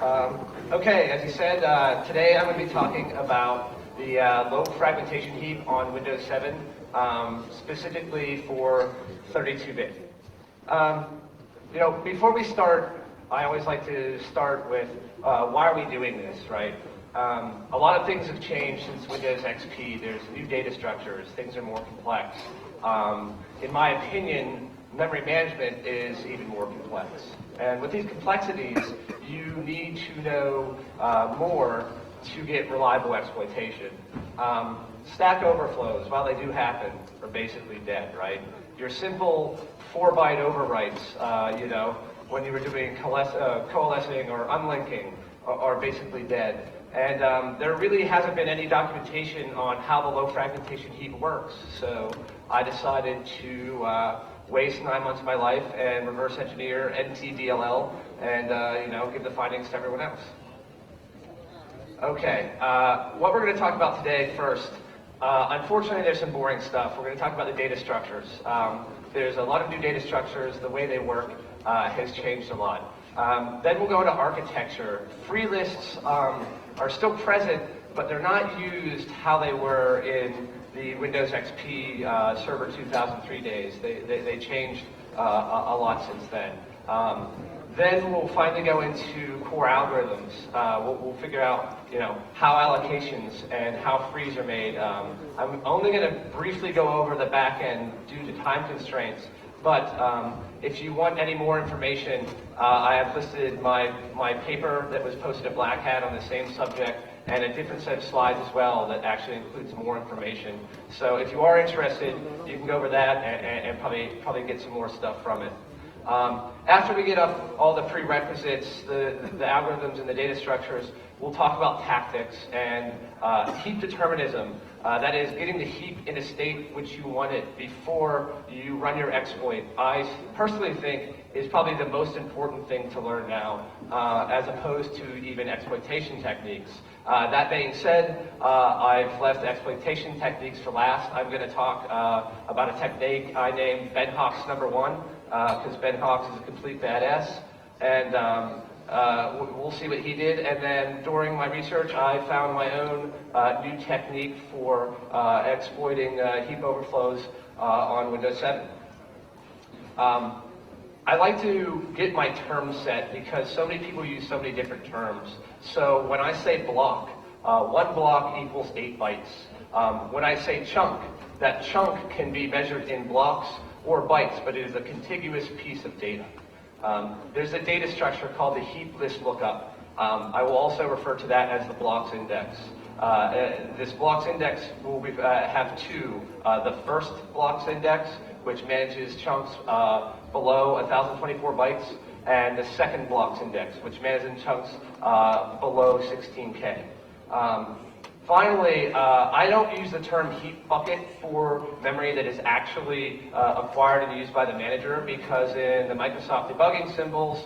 Okay, as you said, today I'm going to be talking about the low fragmentation heap on Windows 7, specifically for 32-bit. Before we start, I always like to start with why are we doing this, right? A lot of things have changed since Windows XP. There's new data structures. Things are more complex. In my opinion, memory management is even more complex. And with these complexities, you need to know more to get reliable exploitation. Stack overflows, while they do happen, are basically dead, right? Your simple 4-byte overwrites, when you were doing coalescing or unlinking, are basically dead. And there really hasn't been any documentation on how the low fragmentation heap works. So I decided to waste 9 months of my life and reverse engineer NTDLL and give the findings to everyone else. Okay, what we're going to talk about today first. Unfortunately, there's some boring stuff. We're going to talk about the data structures. There's a lot of new data structures. The way they work has changed a lot. Then we'll go into architecture. Free lists are still present, but they're not used how they were in the Windows XP Server 2003 days. They changed a lot since then. Then we'll finally go into core algorithms. We'll figure out, how allocations and how frees are made. I'm only going to briefly go over the back end due to time constraints. But if you want any more information, I have listed my paper that was posted at Black Hat on the same subject, and a different set of slides as well that actually includes more information. So if you are interested, you can go over that and probably get some more stuff from it. After we get up all the prerequisites, the algorithms and the data structures, we'll talk about tactics and heap determinism. That is getting the heap in a state which you want it before you run your exploit. I personally think is probably the most important thing to learn now, as opposed to even exploitation techniques. That being said, I've left exploitation techniques for last. I'm going to talk about a technique I named Ben Hawks number 1, because Ben Hawks is a complete badass, and we'll see what he did. And then during my research, I found my own new technique for exploiting heap overflows on Windows 7. I like to get my terms set because so many people use so many different terms. So when I say block, 1 block equals 8 bytes. When I say chunk, that chunk can be measured in blocks or bytes, but it is a contiguous piece of data. There's a data structure called the heap list lookup. I will also refer to that as the blocks index. This blocks index will have 2. The first blocks index, which manages chunks below 1024 bytes, and the second blocks index, which manages chunks below 16K. Finally, I don't use the term heap bucket for memory that is actually acquired and used by the manager, because in the Microsoft debugging symbols,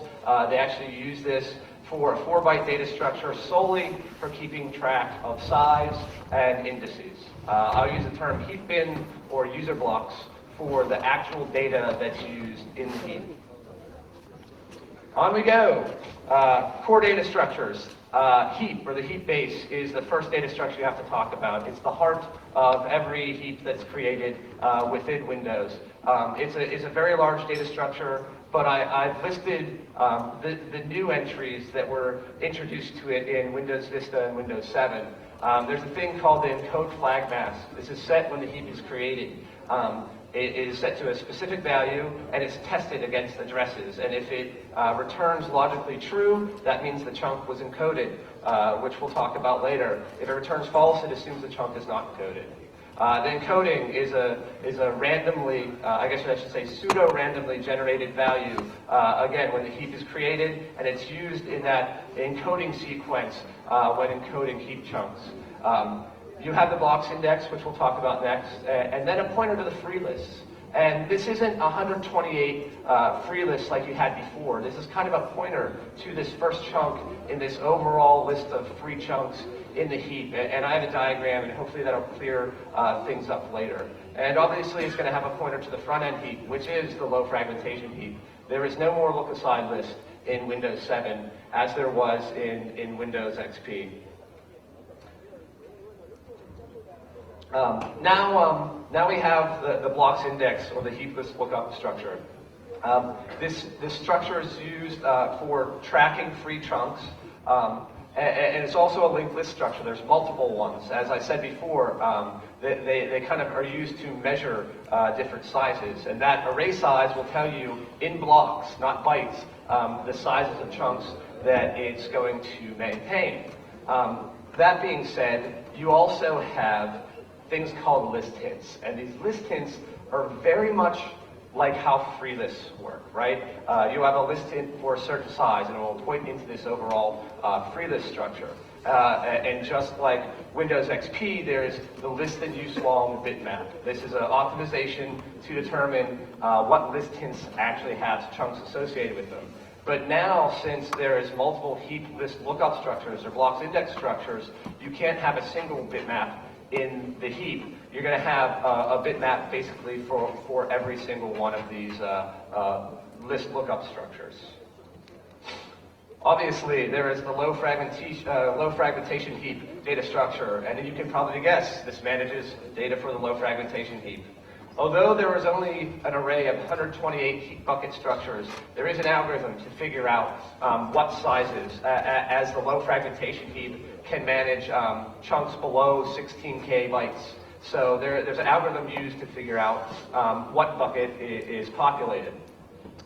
they actually use this for a 4-byte data structure solely for keeping track of size and indices. I'll use the term heap bin or user blocks for the actual data that's used in the heap. On we go. Core data structures. Heap, or the heap base, is the first data structure you have to talk about. It's the heart of every heap that's created within Windows. It's a very large data structure, but I've listed the new entries that were introduced to it in Windows Vista and Windows 7. There's a thing called the encode flag mask. This is set when the heap is created. It is set to a specific value, and it's tested against addresses. And if it returns logically true, that means the chunk was encoded, which we'll talk about later. If it returns false, it assumes the chunk is not encoded. The encoding is a randomly, I guess I should say pseudo-randomly generated value, again, when the heap is created, and it's used in that encoding sequence when encoding heap chunks. You have the blocks index, which we'll talk about next, and then a pointer to the free lists. And this isn't 128 free lists like you had before. This is kind of a pointer to this first chunk in this overall list of free chunks in the heap. And I have a diagram, and hopefully that'll clear things up later. And obviously it's going to have a pointer to the front end heap, which is the low fragmentation heap. There is no more look-aside list in Windows 7 as there was in Windows XP. Now we have the blocks index, or the heap list lookup structure. This structure is used for tracking free chunks, and it's also a linked list structure. There's multiple ones. As I said before, they kind of are used to measure different sizes, and that array size will tell you in blocks, not bytes, the sizes of chunks that it's going to maintain. That being said, you also have things called list hints, and these list hints are very much like how free lists work, right? You have a list hint for a certain size, and it will point into this overall free list structure. And just like Windows XP, there's the listed use long bitmap. This is an optimization to determine what list hints actually have chunks associated with them. But now, since there is multiple heap list lookup structures or blocks index structures, you can't have a single bitmap in the heap. You're going to have a bitmap basically for every single one of these list lookup structures. Obviously, there is the low fragmentation heap data structure, and you can probably guess this manages data for the low fragmentation heap. Although there is only an array of 128 heap bucket structures, there is an algorithm to figure out what sizes, as the low fragmentation heap can manage chunks below 16K bytes. So there's an algorithm used to figure out what bucket is populated.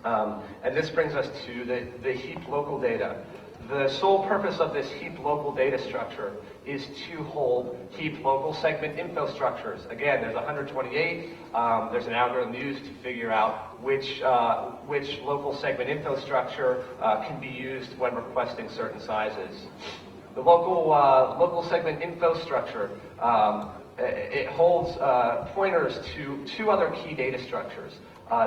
And this brings us to the heap local data. The sole purpose of this heap local data structure is to hold heap local segment info structures. Again, there's 128. There's an algorithm used to figure out which local segment info structure can be used when requesting certain sizes. The local segment info structure, it holds pointers to two other key data structures.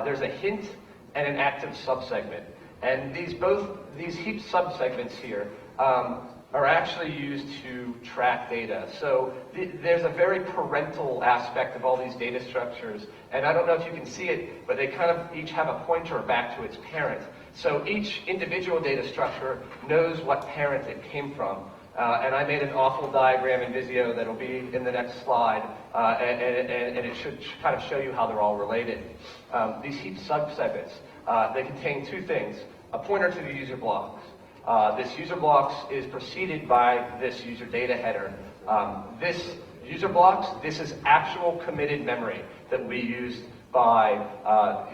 There's a hint and an active subsegment. And these heap subsegments here are actually used to track data. So there's a very parental aspect of all these data structures. And I don't know if you can see it, but they kind of each have a pointer back to its parent. So each individual data structure knows what parent it came from. And I made an awful diagram in Visio that'll be in the next slide, and it should kind of show you how they're all related. These heap subsegments, they contain two things: a pointer to the user blocks. This user blocks is preceded by this user data header. This user blocks, this is actual committed memory that will be used by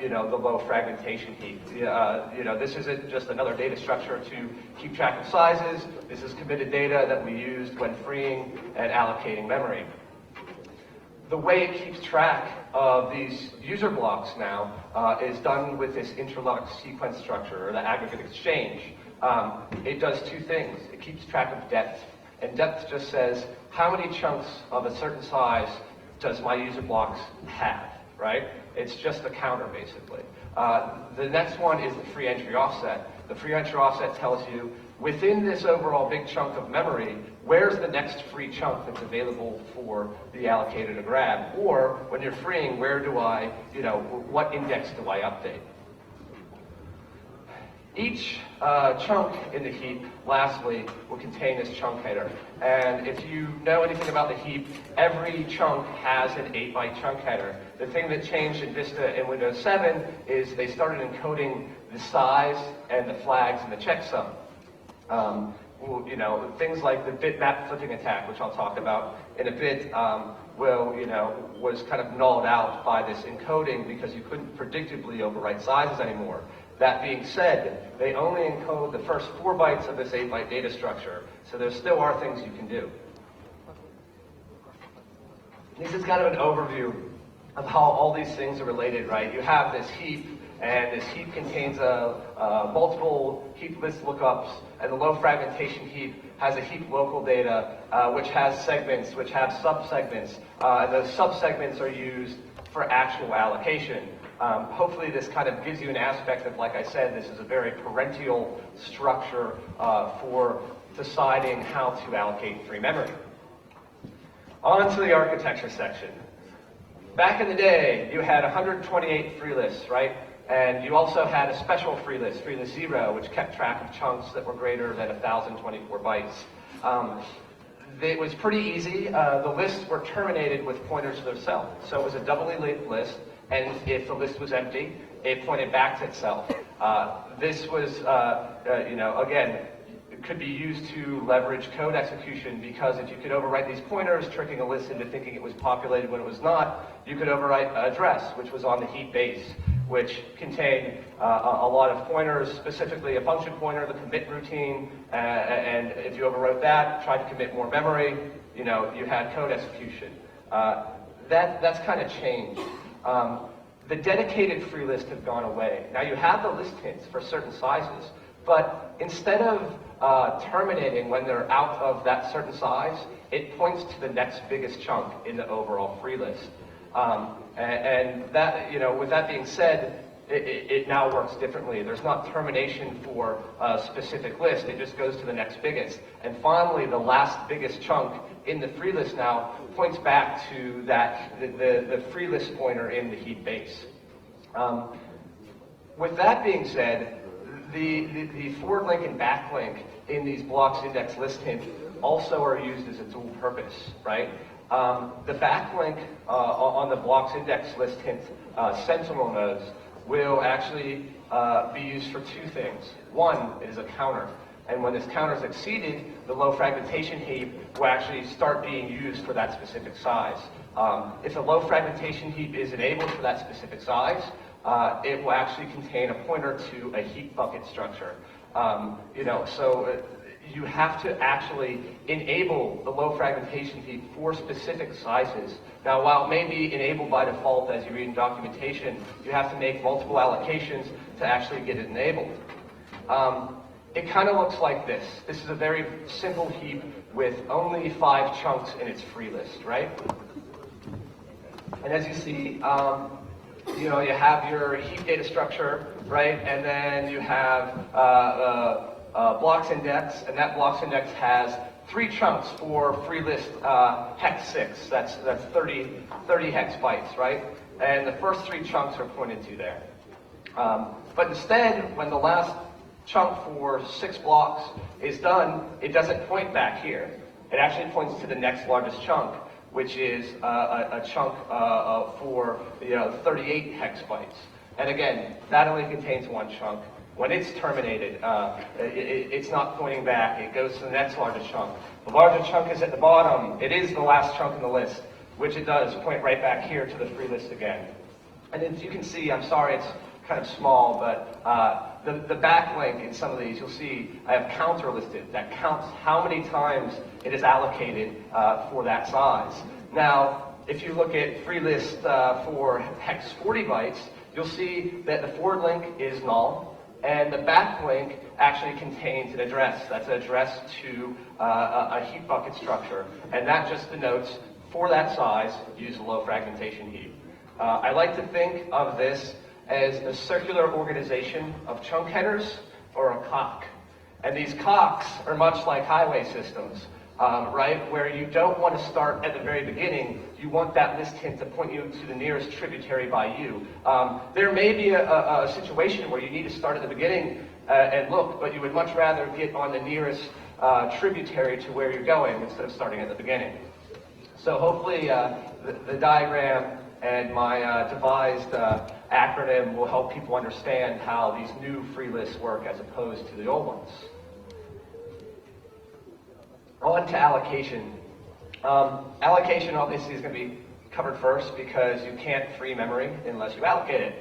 the low fragmentation heap. This isn't just another data structure to keep track of sizes. This is committed data that we used when freeing and allocating memory. The way it keeps track of these user blocks now is done with this interlocked sequence structure, or the aggregate exchange. It does two things. It keeps track of depth, and depth just says how many chunks of a certain size does my user blocks have, right? It's just a counter, basically. The next one is the free entry offset. The free entry offset tells you, within this overall big chunk of memory, where's the next free chunk that's available for the allocator to grab? Or, when you're freeing, where do I, what index do I update? Each chunk in the heap, lastly, will contain this chunk header. And if you know anything about the heap, every chunk has an 8-byte chunk header. The thing that changed in Vista and Windows 7 is they started encoding the size and the flags and the checksum. Things like the bitmap flipping attack, which I'll talk about in a bit, was kind of nulled out by this encoding because you couldn't predictably overwrite sizes anymore. That being said, they only encode the first 4 bytes of this 8-byte data structure, so there still are things you can do. This is kind of an overview of how all these things are related, right? You have this heap, and this heap contains multiple heap list lookups, and the low fragmentation heap has a heap local data, which has segments, which have subsegments, and those subsegments are used for actual allocation. Hopefully this kind of gives you an aspect of, like I said, this is a very parental structure for deciding how to allocate free memory. On to the architecture section. Back in the day, you had 128 free lists, right? And you also had a special free list 0, which kept track of chunks that were greater than 1,024 bytes. It was pretty easy. The lists were terminated with pointers to themselves. So it was a doubly linked list, and if the list was empty, it pointed back to itself. This was, again, it could be used to leverage code execution, because if you could overwrite these pointers, tricking a list into thinking it was populated when it was not, you could overwrite address, which was on the heap base, which contained a lot of pointers, specifically a function pointer, the commit routine, and if you overwrote that, tried to commit more memory, you had code execution. That's kind of changed. The dedicated free list have gone away. Now you have the list hints for certain sizes, but instead of terminating when they're out of that certain size, it points to the next biggest chunk in the overall free list. And that, with that being said, it now works differently. There's not termination for a specific list. It just goes to the next biggest. And finally, the last biggest chunk in the free list now points back to the free list pointer in the heap base. With that being said, the forward link and back link in these blocks index list hint also are used as a dual purpose, right? The backlink on the blocks index list hint sentinel nodes will actually be used for two things. One is a counter, and when this counter is exceeded, the low fragmentation heap will actually start being used for that specific size. If a low fragmentation heap is enabled for that specific size, it will actually contain a pointer to a heap bucket structure. You have to actually enable the low fragmentation heap for specific sizes. Now, while it may be enabled by default as you read in documentation, you have to make multiple allocations to actually get it enabled. It kind of looks like this. This is a very simple heap with only 5 chunks in its free list, right? And as you see, you have your heap data structure, right? And then you have blocks index, and that blocks index has 3 chunks for free list hex 6. That's 30 hex bytes, right? And the first 3 chunks are pointed to there. But instead, when the last chunk for 6 blocks is done, it doesn't point back here. It actually points to the next largest chunk, which is a chunk for 38 hex bytes. And again, that only contains 1 chunk. When it's terminated, it's not pointing back. It goes to the next largest chunk. The larger chunk is at the bottom. It is the last chunk in the list, which it does point right back here to the free list again. And as you can see, I'm sorry it's kind of small, but the backlink in some of these, you'll see I have counter listed. That counts how many times it is allocated for that size. Now, if you look at free list for hex 40 bytes, you'll see that the forward link is null, and the backlink actually contains an address. That's an address to a heap bucket structure, and that just denotes, for that size, use a low fragmentation heap. I like to think of this as a circular organization of chunk headers or a cock. And these cocks are much like highway systems, right? Where you don't want to start at the very beginning. You want that list hint to point you to the nearest tributary by you. There may be a situation where you need to start at the beginning and look, but you would much rather get on the nearest tributary to where you're going instead of starting at the beginning. So hopefully the diagram and my devised acronym will help people understand how these new free lists work as opposed to the old ones. On to allocation. Allocation obviously is going to be covered first because you can't free memory unless you allocate it.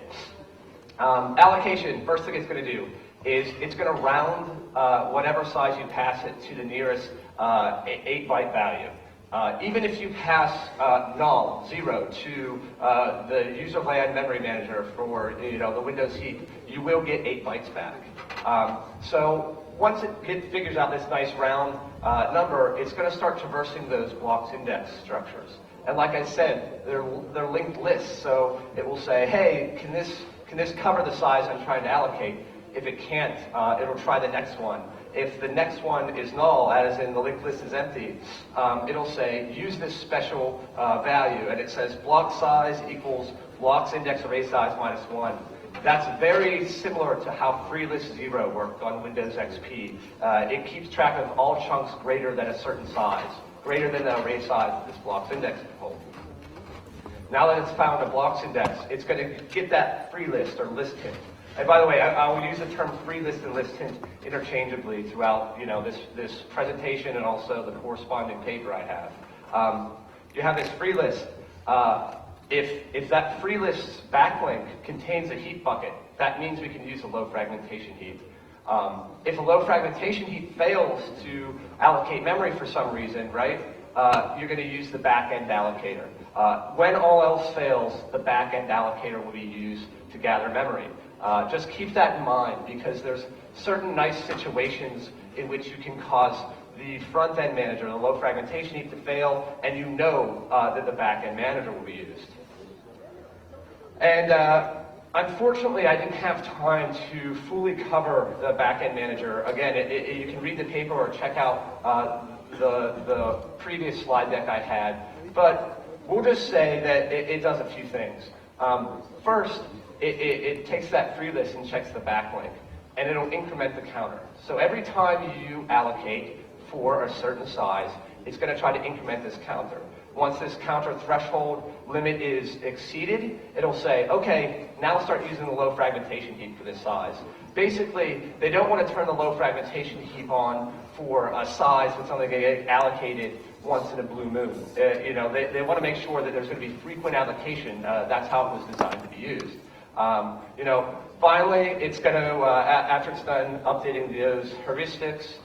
Allocation, first thing it's going to do is it's going to round whatever size you pass it to the nearest 8-byte value. Even if you pass null, 0, to the user land memory manager for the Windows heap, you will get 8 bytes back. So once it figures out this nice round number, it's going to start traversing those blocks index structures. And like I said, they're linked lists, so it will say, hey, can this cover the size I'm trying to allocate? If it can't, it'll try the next one. If the next one is null, as in the linked list is empty, it'll say, use this special value, and it says block size equals blocks index array size minus 1. That's very similar to how FreeList 0 worked on Windows XP. It keeps track of all chunks greater than a certain size, greater than the array size that this block's index can hold. Now that it's found a block's index, it's going to get that free list or list hint. And by the way, I will use the term free list and list hint interchangeably throughout, this presentation and also the corresponding paper I have. You have this free list. If that free list's backlink contains a heap bucket, that means we can use a low fragmentation heap. If a low fragmentation heap fails to allocate memory for some reason, right, you're going to use the back-end allocator. When all else fails, the back-end allocator will be used to gather memory. Just keep that in mind, because there's certain nice situations in which you can cause the front-end manager, the low fragmentation heap, to fail, and you know that the back-end manager will be used. And unfortunately, I didn't have time to fully cover the back-end manager. Again, you can read the paper or check out the previous slide deck I had, but we'll just say that it does a few things. First, it takes that free list and checks the backlink, and it'll increment the counter. So every time you allocate for a certain size, it's going to try to increment this counter. Once this counter threshold limit is exceeded, it'll say, okay, now start using the low fragmentation heap for this size. Basically, they don't want to turn the low fragmentation heap on for a size that's only going to get allocated once in a blue moon. They want to make sure that there's going to be frequent allocation. That's how it was designed to be used. Finally, it's going to, after it's done updating those heuristics,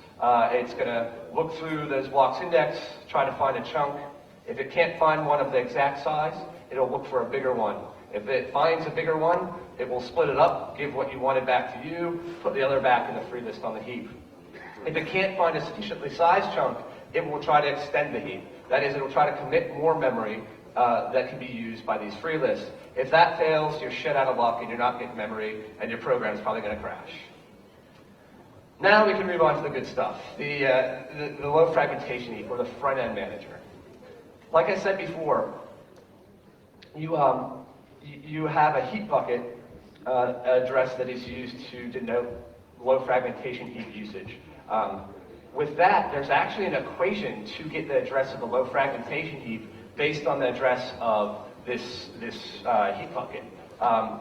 it's going to look through those blocks index, try to find a chunk. If it can't find one of the exact size, it'll look for a bigger one. If it finds a bigger one, it will split it up, give what you wanted back to you, put the other back in the free list on the heap. If it can't find a sufficiently sized chunk, it will try to extend the heap. That is, it will try to commit more memory that can be used by these free lists. If that fails, you're shit out of luck and you're not getting memory, and your program's probably going to crash. Now we can move on to the good stuff, the low fragmentation heap, or the front-end manager. Like I said before, you have a heap bucket address that is used to denote low fragmentation heap usage. With that, there's actually an equation to get the address of the low fragmentation heap based on the address of this heap bucket.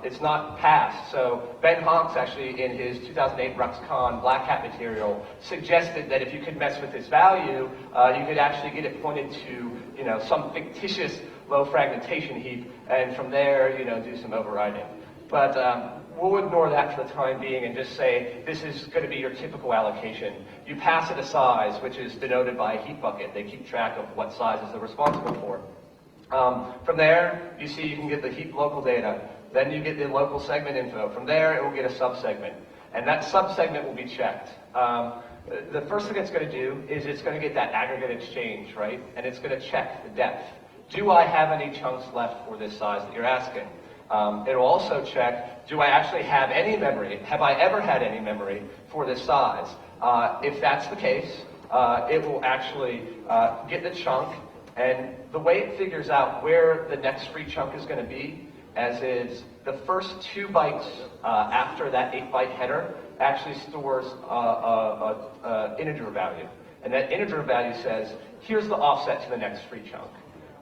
It's not passed. So Ben Honks actually in his 2008 RuxCon Black Hat material suggested that if you could mess with this value, you could actually get it pointed to some fictitious low fragmentation heap, and from there do some overriding. But we'll ignore that for the time being and just say this is going to be your typical allocation. You pass it a size, which is denoted by a heap bucket. They keep track of what sizes they're responsible for. From there, you see you can get the heap local data. Then you get the local segment info. From there, it will get a subsegment. And that subsegment will be checked. The first thing it's going to do is it's going to get that aggregate exchange, right? And it's going to check the depth. Do I have any chunks left for this size that you're asking? It'll also check, do I actually have any memory? Have I ever had any memory for this size? If that's the case, it will actually get the chunk, and the way it figures out where the next free chunk is going to be, as is the first 2 bytes after that 8-byte header actually stores an integer value. And that integer value says, here's the offset to the next free chunk.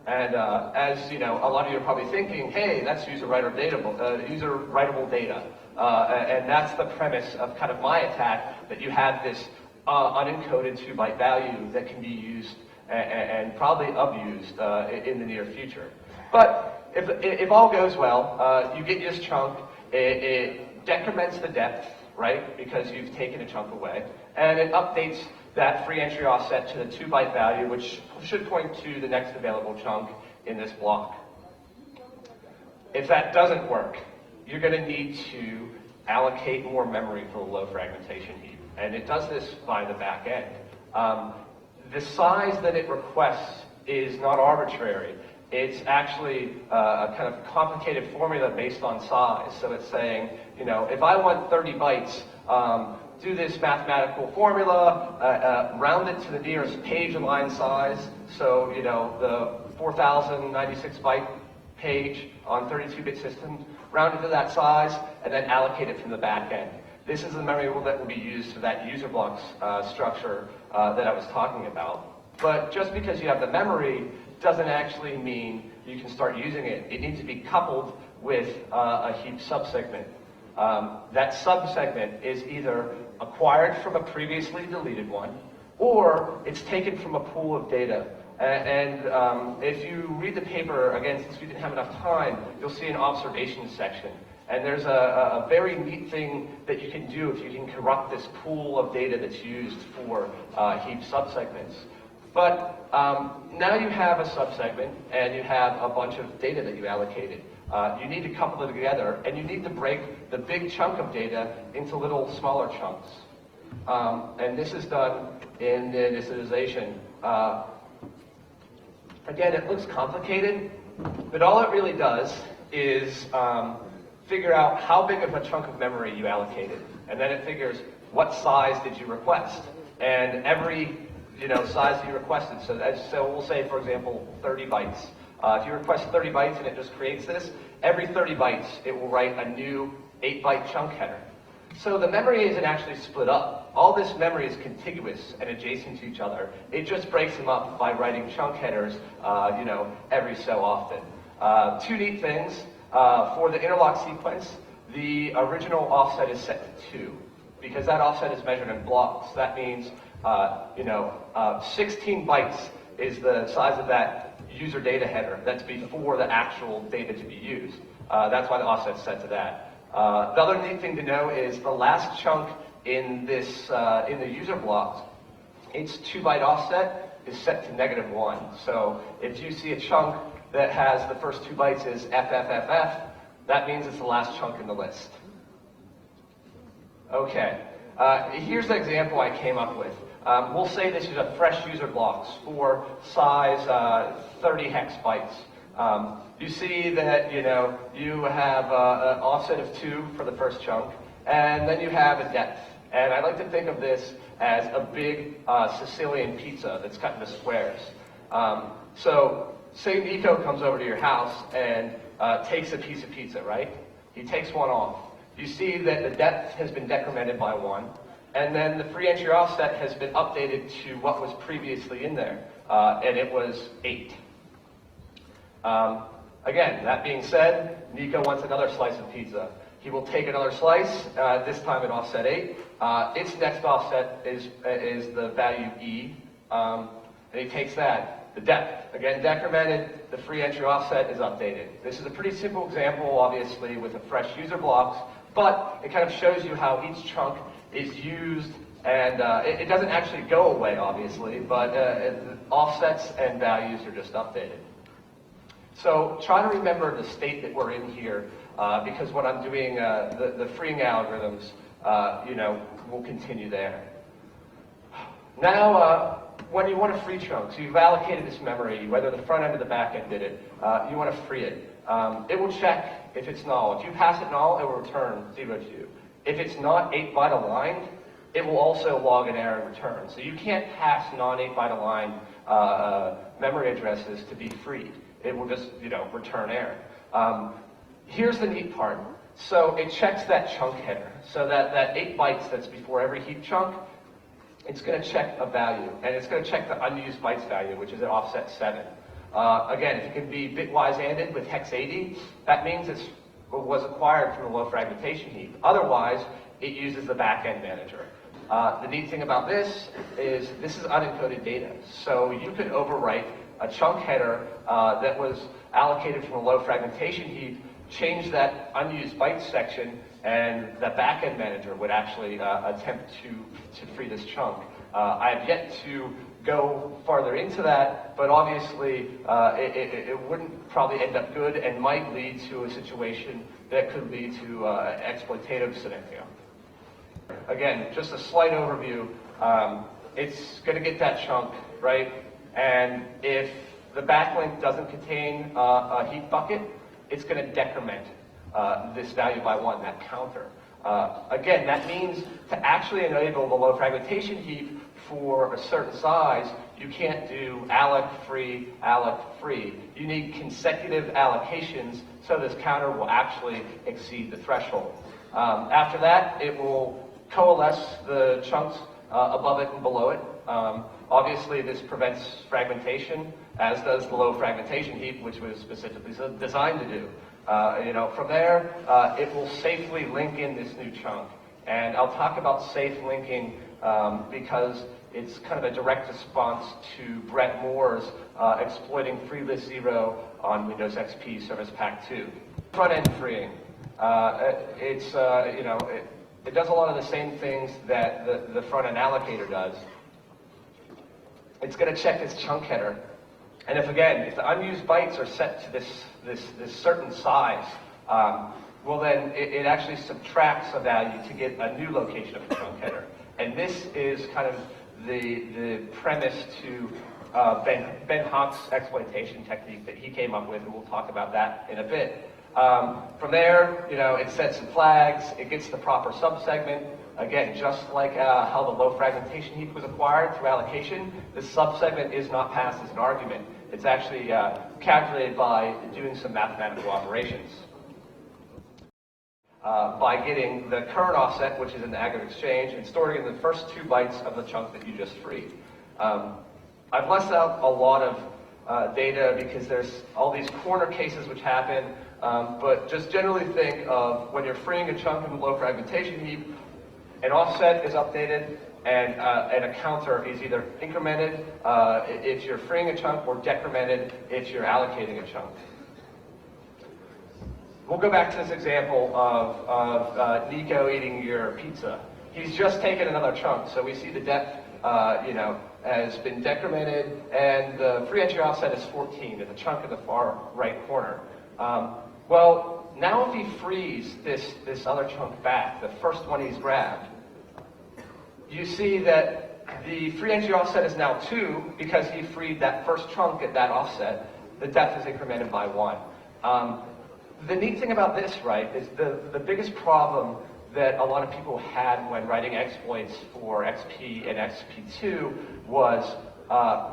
And as a lot of you are probably thinking, hey, that's user writable data. And that's the premise of kind of my attack, that you have this unencoded 2-byte value that can be used and probably abused in the near future. But if all goes well, you get this chunk, it decrements the depth, right, because you've taken a chunk away, and it updates that free entry offset to the 2-byte value, which should point to the next available chunk in this block. If that doesn't work, you're going to need to allocate more memory for the low fragmentation heap, and it does this by the back end. The size that it requests is not arbitrary. It's actually a kind of complicated formula based on size. So it's saying, if I want 30 bytes, do this mathematical formula, round it to the nearest page and line size. So, the 4096 byte page on 32-bit systems round it to that size, and then allocate it from the back end. This is the memory that will be used for that user blocks structure that I was talking about. But just because you have the memory doesn't actually mean you can start using it. It needs to be coupled with a heap subsegment. That subsegment is either acquired from a previously deleted one, or it's taken from a pool of data. And if you read the paper, again, since we didn't have enough time, you'll see an observation section. And there's a very neat thing that you can do if you can corrupt this pool of data that's used for heap subsegments. But now you have a subsegment and you have a bunch of data that you allocated. You need to couple it together, and you need to break the big chunk of data into little smaller chunks. And this is done in the initialization. Again, it looks complicated, but all it really does is figure out how big of a chunk of memory you allocated. And then it figures what size did you request. And every size that you requested, so we'll say, for example, 30 bytes. If you request 30 bytes and it just creates this, every 30 bytes it will write a new 8-byte chunk header. So the memory isn't actually split up. All this memory is contiguous and adjacent to each other. It just breaks them up by writing chunk headers, every so often. Two neat things. For the interlock sequence, the original offset is set to 2, because that offset is measured in blocks. That means 16 bytes is the size of that user data header. That's before the actual data to be used. That's why the offset's set to that. The other neat thing to know is the last chunk in this in the user blocks, its 2-byte offset is set to -1. So if you see a chunk that has the first 2 bytes is FFFF, that means it's the last chunk in the list. Okay, here's the example I came up with. We'll say this is a fresh user blocks for size 30 hex bytes. You see that you have an offset of 2 for the first chunk, and then you have a depth. And I like to think of this as a big Sicilian pizza that's cut into squares. So say Nico comes over to your house and takes a piece of pizza, right? He takes one off. You see that the depth has been decremented by 1, and then the free entry offset has been updated to what was previously in there, and it was 8. Again, that being said, Nico wants another slice of pizza. He will take another slice, this time at offset 8. Its next offset is the value E, and he takes that. The depth, again, decremented, the free entry offset is updated. This is a pretty simple example, obviously, with a fresh user blocks, but it kind of shows you how each chunk is used, and it doesn't actually go away, obviously, but offsets and values are just updated. So try to remember the state that we're in here, because when I'm doing the freeing algorithms, we'll continue there. Now, when you want to free chunks, you've allocated this memory, whether the front end or the back end did it, you want to free it. It will check if it's null. If you pass it null, it will return 0 to you. If it's not 8-byte aligned, it will also log an error and return. So you can't pass non-8-byte aligned memory addresses to be freed. It will just, return error. Here's the neat part. So it checks that chunk header. So that 8 bytes that's before every heap chunk, it's going to check a value, and it's going to check the unused bytes value, which is at offset 7. Again, if it can be bitwise ANDed with hex 80, that means it was acquired from the low fragmentation heap. Otherwise, it uses the backend manager. The neat thing about this is unencoded data. So you could overwrite a chunk header that was allocated from a low fragmentation heap, change that unused bytes section, and the backend manager would actually attempt to free this chunk. I have yet to go farther into that, but obviously it wouldn't probably end up good and might lead to a situation that could lead to an exploitative scenario. Again, just a slight overview. It's going to get that chunk, right? And if the backlink doesn't contain a heap bucket, it's going to decrement this value by 1, that counter. Again, that means to actually enable the low fragmentation heap for a certain size, you can't do alloc free, alloc free. You need consecutive allocations so this counter will actually exceed the threshold. After that, it will coalesce the chunks above it and below it. Obviously, this prevents fragmentation, as does the low fragmentation heap, which was specifically designed to do. From there, it will safely link in this new chunk. And I'll talk about safe linking because it's kind of a direct response to Brett Moore's exploiting free list 0 on Windows XP Service Pack 2. Front-end freeing. It does a lot of the same things that the front-end allocator does. It's going to check this chunk header. And if the unused bytes are set to this certain size, well then it actually subtracts a value to get a new location of the chunk header. And this is kind of the premise to Ben Hock's exploitation technique that he came up with, and we'll talk about that in a bit. From there, it sets some flags, it gets the proper subsegment. Again, just like how the low fragmentation heap was acquired through allocation, this subsegment is not passed as an argument. It's actually calculated by doing some mathematical operations. By getting the current offset, which is in the aggregate exchange, and storing in the first 2 bytes of the chunk that you just freed. I've left out a lot of data because there's all these corner cases which happen, but just generally think of when you're freeing a chunk in the low fragmentation heap, an offset is updated, and a counter is either incremented if you're freeing a chunk or decremented if you're allocating a chunk. We'll go back to this example of Nico eating your pizza. He's just taken another chunk, so we see the depth has been decremented, and the free entry offset is 14, and the chunk in the far right corner. Well, now if he frees this other chunk back, the first one he's grabbed, you see that the free entry offset is now 2 because he freed that first chunk at that offset. The depth is incremented by 1. The neat thing about this, right, is the biggest problem that a lot of people had when writing exploits for XP and XP2 was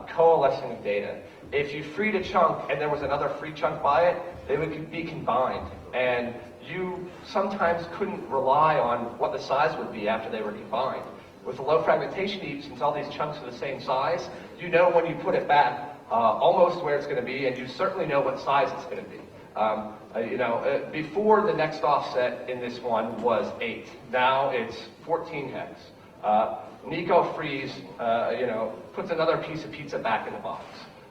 coalescing of data. If you freed a chunk and there was another free chunk by it, they would be combined. And you sometimes couldn't rely on what the size would be after they were combined. With the low fragmentation heap, since all these chunks are the same size, you know when you put it back almost where it's going to be, and you certainly know what size it's going to be. Before the next offset in this one was 8. Now it's 14 hex. Nico frees, puts another piece of pizza back in the box.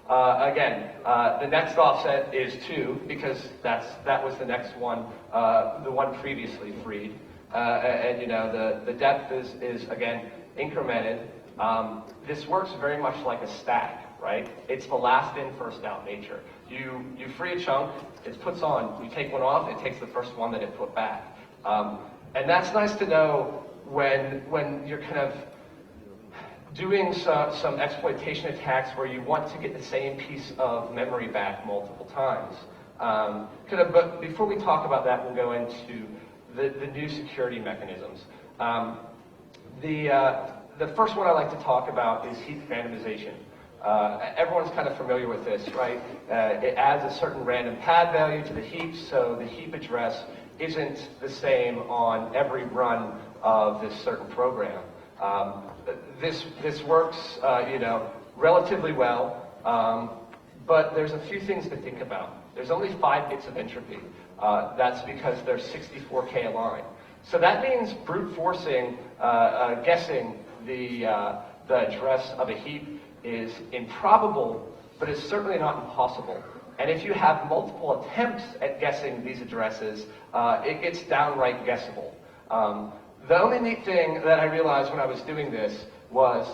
The next offset is 2 because that was the next one, the one previously freed. The depth is again incremented. This works very much like a stack, right? It's the last in, first out nature. You free a chunk, it puts on, you take one off, it takes the first one that it put back. And that's nice to know when you're kind of doing some exploitation attacks where you want to get the same piece of memory back multiple times. But before we talk about that, we'll go into the new security mechanisms. The first one I like to talk about is heap randomization. Everyone's kind of familiar with this, right? It adds a certain random pad value to the heap, so the heap address isn't the same on every run of this certain program. This works, relatively well, but there's a few things to think about. There's only 5 bits of entropy. That's because there's 64K a line. So that means brute forcing, guessing the address of a heap is improbable, but it's certainly not impossible. And if you have multiple attempts at guessing these addresses, it gets downright guessable. The only neat thing that I realized when I was doing this was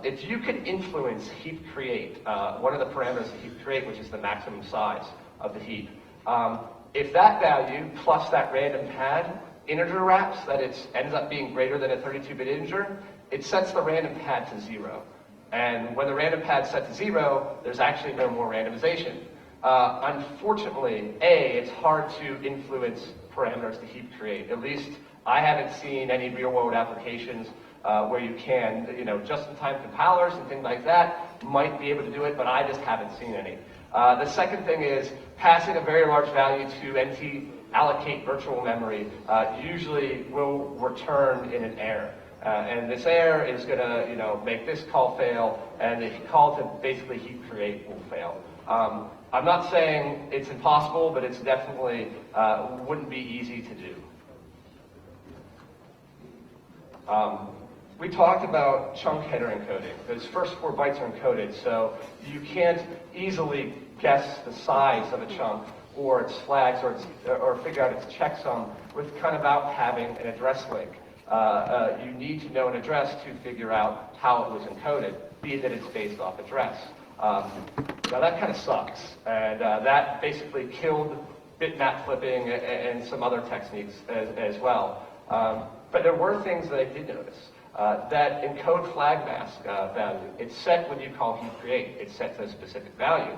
if you could influence heap create, one of the parameters of heap create, which is the maximum size of the heap, if that value plus that random pad integer wraps, that it ends up being greater than a 32-bit integer, it sets the random pad to 0. And when the random pad's set to 0, there's actually no more randomization. Unfortunately, it's hard to influence parameters to heap create, at least I haven't seen any real-world applications where you can, just-in-time compilers and things like that might be able to do it, but I just haven't seen any. The second thing is passing a very large value to NT allocate virtual memory usually will return in an error. And this error is going to, make this call fail, and the call to basically heap create will fail. I'm not saying it's impossible, but it's definitely wouldn't be easy to do. We talked about chunk header encoding. Those first 4 bytes are encoded, so you can't easily guess the size of a chunk or its flags or figure out its checksum without having an address link. You need to know an address to figure out how it was encoded, be it that it's based off address. Now that kind of sucks, and that basically killed bitmap flipping and some other techniques as well. But there were things that I did notice. That encode flag mask value, it's set when you call heap create. It's set to a specific value.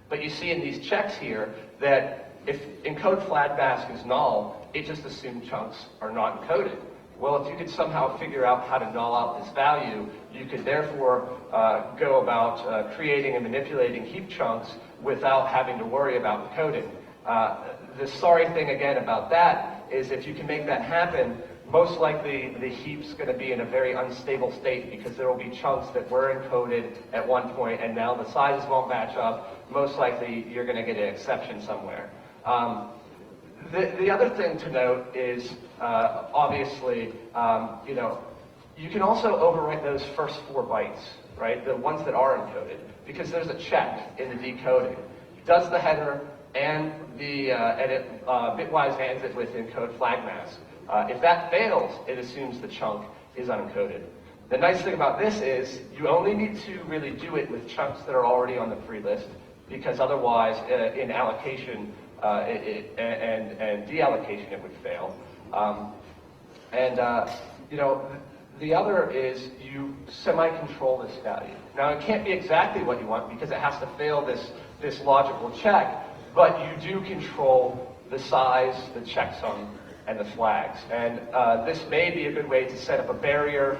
But you see in these checks here that if encode flag mask is null, it just assumes chunks are not encoded. Well, if you could somehow figure out how to null out this value, you could therefore go about creating and manipulating heap chunks without having to worry about encoding. The sorry thing again about that is if you can make that happen, most likely the heap's going to be in a very unstable state because there will be chunks that were encoded at one point and now the sizes won't match up. Most likely you're going to get an exception somewhere. The other thing to note is obviously, you can also overwrite those first 4 bytes, right? The ones that are encoded, because there's a check in the decoding. Does the header and the edit bitwise ends it with encode flag mask. If that fails, it assumes the chunk is unencoded. The nice thing about this is you only need to really do it with chunks that are already on the free list, because otherwise in allocation and deallocation it would fail. The other is you semi-control this value. Now it can't be exactly what you want because it has to fail this logical check, but you do control the size, the checksum, and the flags. And this may be a good way to set up a barrier,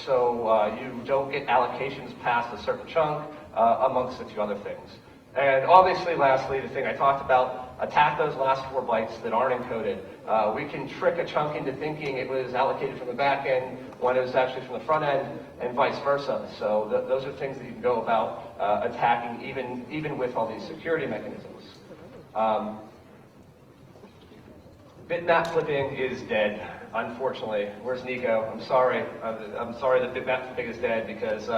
so you don't get allocations past a certain chunk, amongst a few other things. And obviously, lastly, the thing I talked about, attack those last 4 bytes that aren't encoded. We can trick a chunk into thinking it was allocated from the back end when it was actually from the front end, and vice versa. So those are things that you can go about attacking even with all these security mechanisms. Bitmap flipping is dead, unfortunately. Where's Nico? I'm sorry. I'm sorry that bitmap flipping is dead because,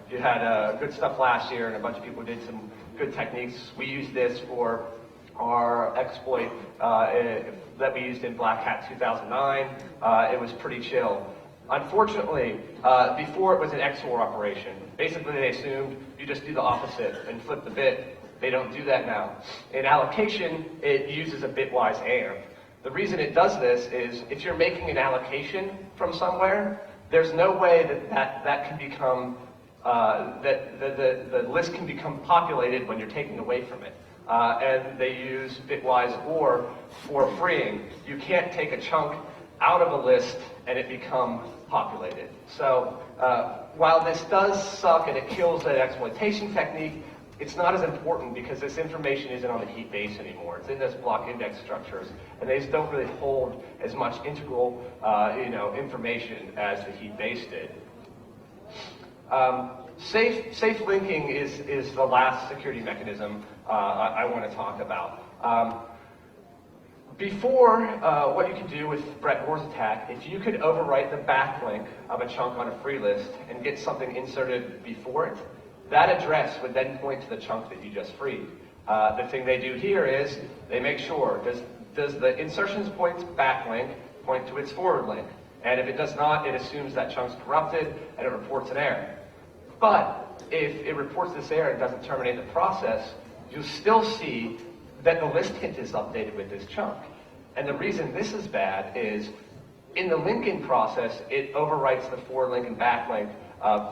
you had good stuff last year and a bunch of people did some good techniques. We used this for our exploit that we used in Black Hat 2009. It was pretty chill. Unfortunately, before it was an XOR operation. Basically, they assumed you just do the opposite and flip the bit. They don't do that now. In allocation, it uses a bitwise AMP. The reason it does this is if you're making an allocation from somewhere, there's no way that can become, that the list can become populated when you're taking away from it. And they use bitwise OR for freeing. You can't take a chunk out of a list and it become populated. So while this does suck and it kills that exploitation technique, it's not as important because this information isn't on the heap base anymore. It's in this block index structures, and they just don't really hold as much integral, information as the heap base did. Safe linking is the last security mechanism I want to talk about. Before, what you could do with Brett Moore's attack, if you could overwrite the backlink of a chunk on a free list and get something inserted before it, that address would then point to the chunk that you just freed. The thing they do here is they make sure, does the insertions point backlink point to its forward link? And if it does not, it assumes that chunk's corrupted and it reports an error. But if it reports this error and doesn't terminate the process, you'll still see that the list hint is updated with this chunk. And the reason this is bad is in the linking process, it overwrites the forward link and backlink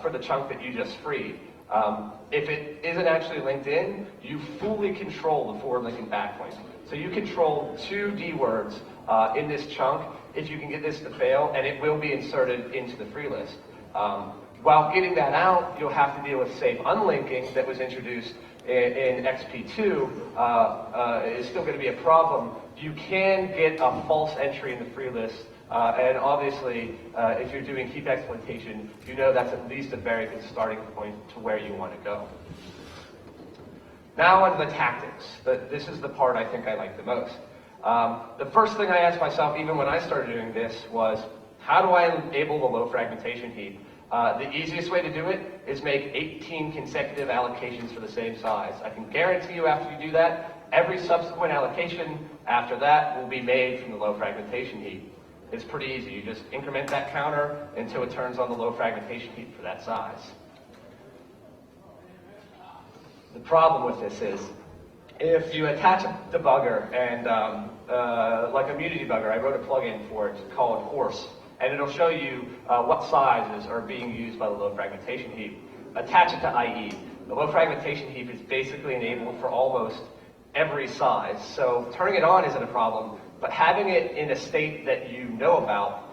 for the chunk that you just freed. If it isn't actually linked in, you fully control the forward link and backlink. So you control 2 D words in this chunk if you can get this to fail, and it will be inserted into the free list. While getting that out, you'll have to deal with safe unlinking that was introduced in XP2 is still going to be a problem. You can get a false entry in the free list, and obviously, if you're doing heap exploitation, you know that's at least a very good starting point to where you want to go. Now on to the tactics. This is the part I think I like the most. The first thing I asked myself, even when I started doing this, was how do I enable the low fragmentation heap? The easiest way to do it is make 18 consecutive allocations for the same size. I can guarantee you after you do that, every subsequent allocation after that will be made from the low fragmentation heap. It's pretty easy. You just increment that counter until it turns on the low fragmentation heap for that size. The problem with this is, if you attach a debugger and like a Muni debugger, I wrote a plugin for it called Horse, and it'll show you what sizes are being used by the low fragmentation heap. Attach it to IE. The low fragmentation heap is basically enabled for almost every size, so turning it on isn't a problem, but having it in a state that you know about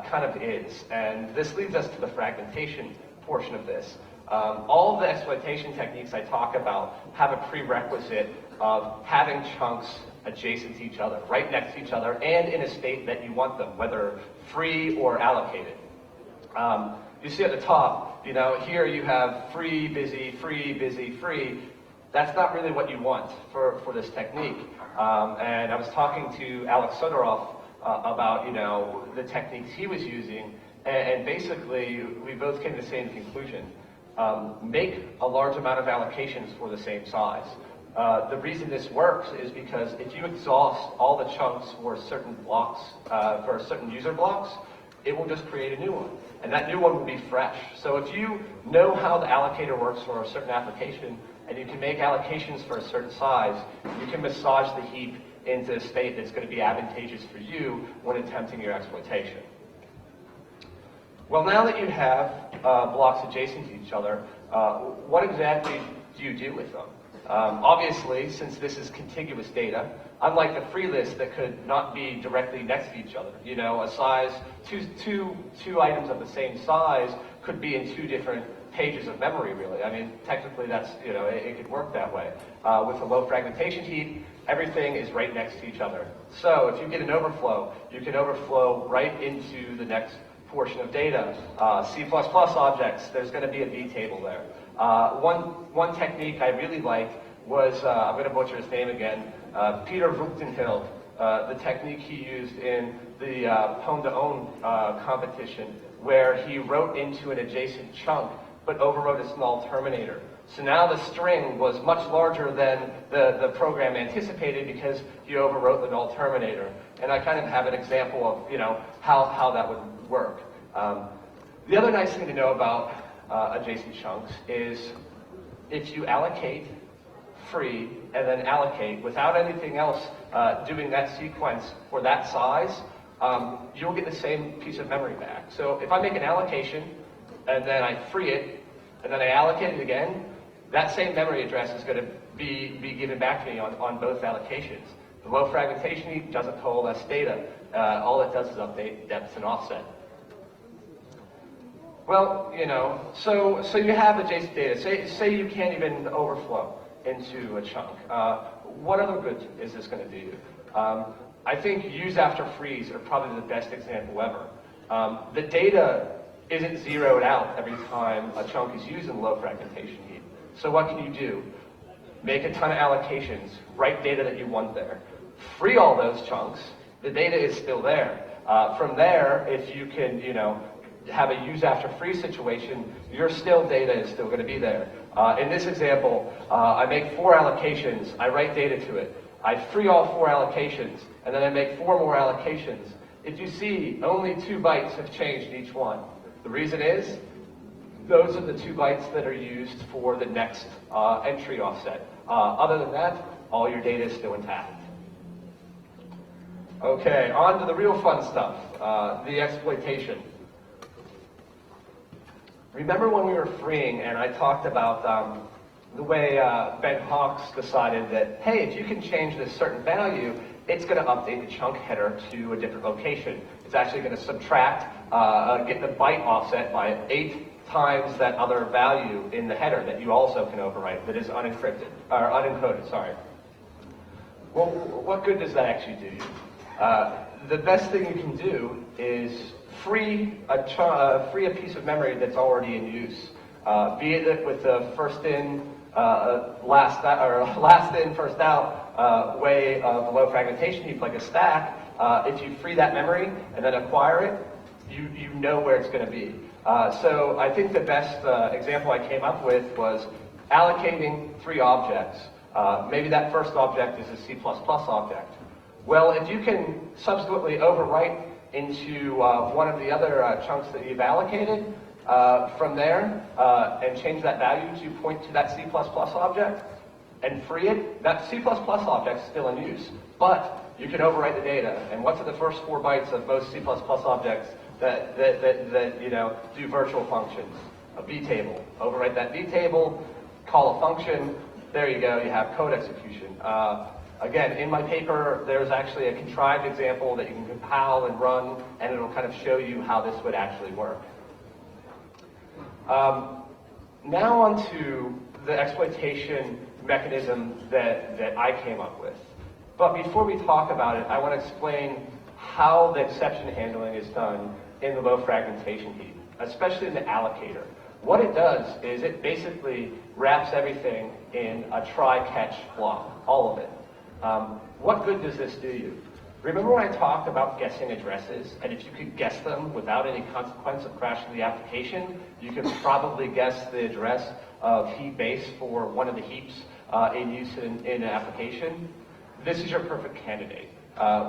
kind of is. And this leads us to the fragmentation portion of this. All of the exploitation techniques I talk about have a prerequisite of having chunks adjacent to each other, right next to each other, and in a state that you want them, whether free or allocated. You see at the top, you know, here you have free, busy, free, busy, free. That's not really what you want for this technique. And I was talking to Alex Sodorov about, you know, the techniques he was using, and basically we both came to the same conclusion. Make a large amount of allocations for the same size. The reason this works is because if you exhaust all the chunks for certain blocks, for certain user blocks, it will just create a new one. And that new one will be fresh. So if you know how the allocator works for a certain application, and you can make allocations for a certain size, you can massage the heap into a state that's going to be advantageous for you when attempting your exploitation. Well, now that you have blocks adjacent to each other, what exactly do you do with them? Obviously, since this is contiguous data, unlike the free list that could not be directly next to each other, you know, a size, two items of the same size could be in two different pages of memory, really. I mean, technically that's, you know, it could work that way. With a low fragmentation heap, everything is right next to each other. So if you get an overflow, you can overflow right into the next portion of data. C++ objects, there's going to be a V table there. One technique I really liked was, I'm going to butcher his name again, Peter Vuchtenhild, the technique he used in the Pwn-to-Own competition, where he wrote into an adjacent chunk, but overwrote a null terminator. So now the string was much larger than the program anticipated because he overwrote the null terminator. And I kind of have an example of, you know, how that would work. The other nice thing to know about adjacent chunks is if you allocate free and then allocate without anything else doing that sequence for that size, you'll get the same piece of memory back. So if I make an allocation and then I free it and then I allocate it again, that same memory address is going to be given back to me on both allocations. The low fragmentation heap doesn't coalesce data. All it does is update depth and offset. Well, you know, so you have adjacent data. Say you can't even overflow into a chunk. What other good is this going to do you? I think use after frees are probably the best example ever. The data isn't zeroed out every time a chunk is used in the low fragmentation heap. So what can you do? Make a ton of allocations, write data that you want there. Free all those chunks, the data is still there. From there, if you can, you know, have a use after free situation, your still data is still going to be there. In this example, I make 4 allocations, I write data to it, I free all 4 allocations, and then I make 4 more allocations. If you see, only 2 bytes have changed each one. The reason is, those are the 2 bytes that are used for the next entry offset. Other than that, all your data is still intact. Okay, on to the real fun stuff, the exploitation. Remember when we were freeing and I talked about the way Ben Hawks decided that, hey, if you can change this certain value, it's going to update the chunk header to a different location. It's actually going to subtract, get the byte offset by 8 times that other value in the header that you also can overwrite that is unencrypted, or unencoded, sorry. Well, what good does that actually do you? The best thing you can do is free a piece of memory that's already in use. Be it with the first in, last in, first out way of low fragmentation heap, like a stack. If you free that memory and then acquire it, you know where it's going to be. So I think the best example I came up with was allocating 3 objects. Maybe that first object is a C++ object. Well, if you can subsequently overwrite into one of the other chunks that you've allocated from there and change that value to point to that C++ object and free it, that C++ object is still in use. But you can overwrite the data. And what's the first 4 bytes of most C++ objects that do virtual functions? A B table. Overwrite that B table, call a function. There you go, you have code execution. Again, in my paper, there's actually a contrived example that you can compile and run, and it'll kind of show you how this would actually work. Now on to the exploitation mechanism that I came up with. But before we talk about it, I want to explain how the exception handling is done in the low fragmentation heap, especially in the allocator. What it does is it basically wraps everything in a try-catch block, all of it. What good does this do you? Remember when I talked about guessing addresses, and if you could guess them without any consequence of crashing the application, you could probably guess the address of heap base for one of the heaps in use in an application? This is your perfect candidate.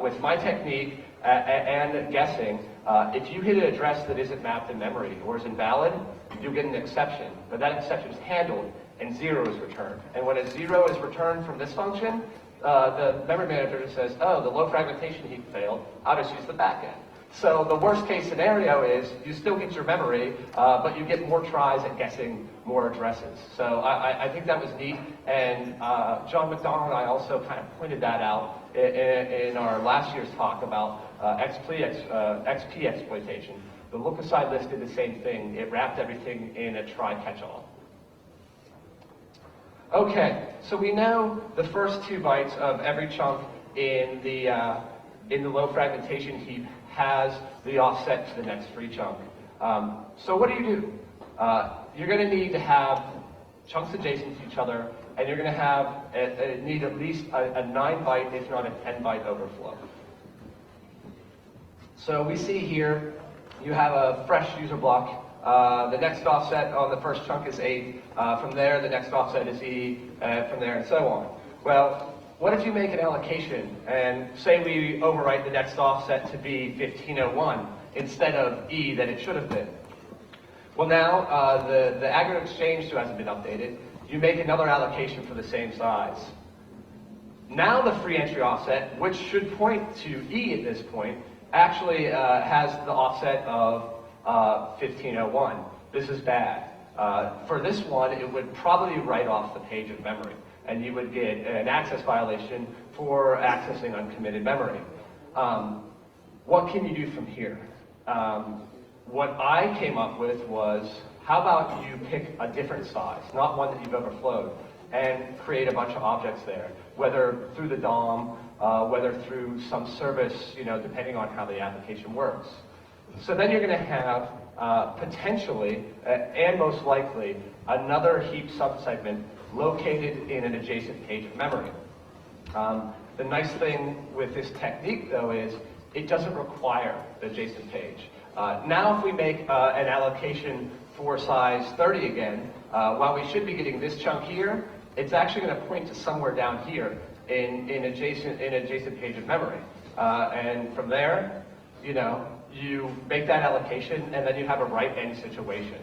With my technique and guessing, if you hit an address that isn't mapped in memory or is invalid, you'll get an exception. But that exception is handled and 0 is returned. And when a 0 is returned from this function, the memory manager just says, oh, the low fragmentation heap failed, I'll just use the backend. So the worst case scenario is you still get your memory, but you get more tries at guessing more addresses. So I think that was neat, and John McDonald and I also kind of pointed that out in our last year's talk about XP exploitation. The look-aside list did the same thing. It wrapped everything in a try-catch-all. Okay, so we know the first 2 bytes of every chunk in the low fragmentation heap has the offset to the next free chunk. So what do? You're going to need to have chunks adjacent to each other, and you're going to have need at least a 9-byte, if not a 10-byte overflow. So we see here you have a fresh user block. The next offset on the first chunk is 8. From there, the next offset is E, from there, and so on. Well, what if you make an allocation and say we overwrite the next offset to be 1501 instead of E that it should have been? Well, now the aggregate exchange still hasn't been updated. You make another allocation for the same size. Now the free entry offset, which should point to E at this point, actually has the offset of 1501. This is bad. For this one, it would probably write off the page of memory, and you would get an access violation for accessing uncommitted memory. What can you do from here? What I came up with was, how about you pick a different size, not one that you've overflowed, and create a bunch of objects there, whether through the DOM, whether through some service, depending on how the application works. So then you're going to have potentially, and most likely, another heap subsegment located in an adjacent page of memory. The nice thing with this technique, though, is it doesn't require the adjacent page. Now if we make an allocation for size 30 again, while we should be getting this chunk here, it's actually going to point to somewhere down here in adjacent page of memory. And from there, you make that allocation, and then you have a write-end situation.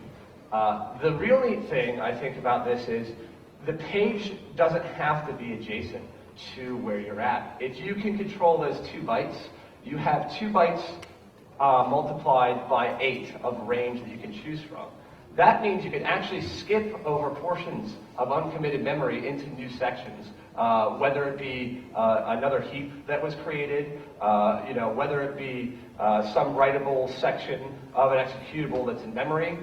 The real neat thing, I think, about this is the page doesn't have to be adjacent to where you're at. If you can control those 2 bytes, you have 2 bytes multiplied by 8 of range that you can choose from. That means you can actually skip over portions of uncommitted memory into new sections whether it be another heap that was created, whether it be some writable section of an executable that's in memory.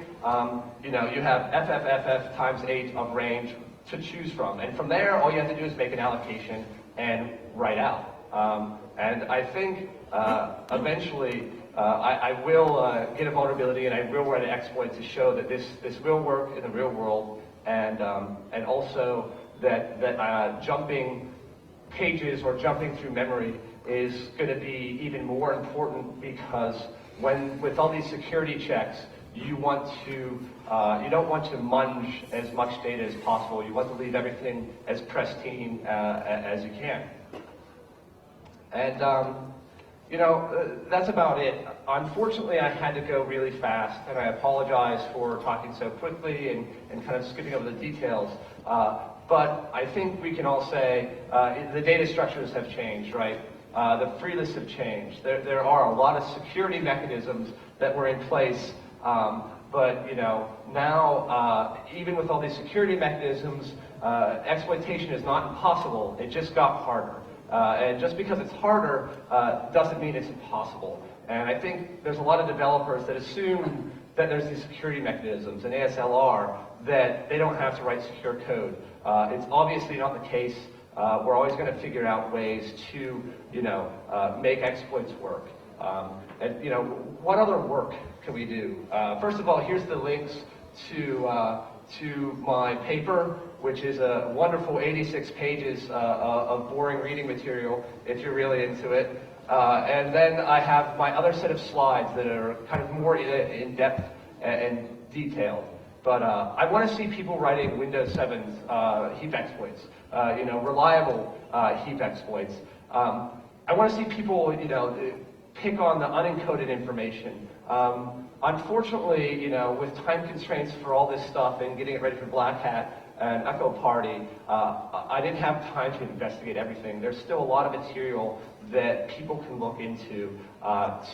You have FFFF times 8 of range to choose from. And from there, all you have to do is make an allocation and write out. And I think eventually I will get a vulnerability and I will write an exploit to show that this will work in the real world, and also that jumping pages or jumping through memory is going to be even more important, because with all these security checks, you don't want to munge as much data as possible. You want to leave everything as pristine as you can. And that's about it. Unfortunately, I had to go really fast, and I apologize for talking so quickly and kind of skipping over the details. But I think we can all say the data structures have changed, right? The free lists have changed. There are a lot of security mechanisms that were in place, but now even with all these security mechanisms, exploitation is not impossible. It just got harder. And just because it's harder doesn't mean it's impossible. And I think there's a lot of developers that assume that there's these security mechanisms in ASLR that they don't have to write secure code. It's obviously not the case. We're always going to figure out ways to, make exploits work. And what other work can we do? First of all, here's the links to my paper, which is a wonderful 86 pages of boring reading material, if you're really into it. And then I have my other set of slides that are kind of more in depth and detailed. But I want to see people writing Windows 7's heap exploits, reliable heap exploits. I want to see people, pick on the unencoded information. Unfortunately, with time constraints for all this stuff and getting it ready for Black Hat and Ekoparty, I didn't have time to investigate everything. There's still a lot of material that people can look into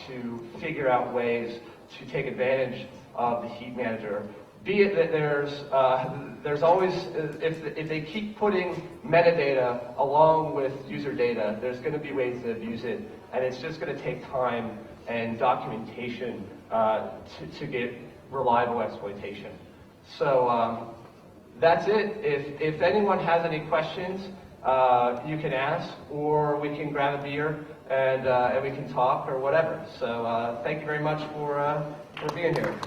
to figure out ways to take advantage of the heap manager. Be it that there's always, if they keep putting metadata along with user data, there's going to be ways to abuse it, and it's just going to take time and documentation to get reliable exploitation. So that's it. If anyone has any questions, you can ask, or we can grab a beer and we can talk or whatever. So thank you very much for being here.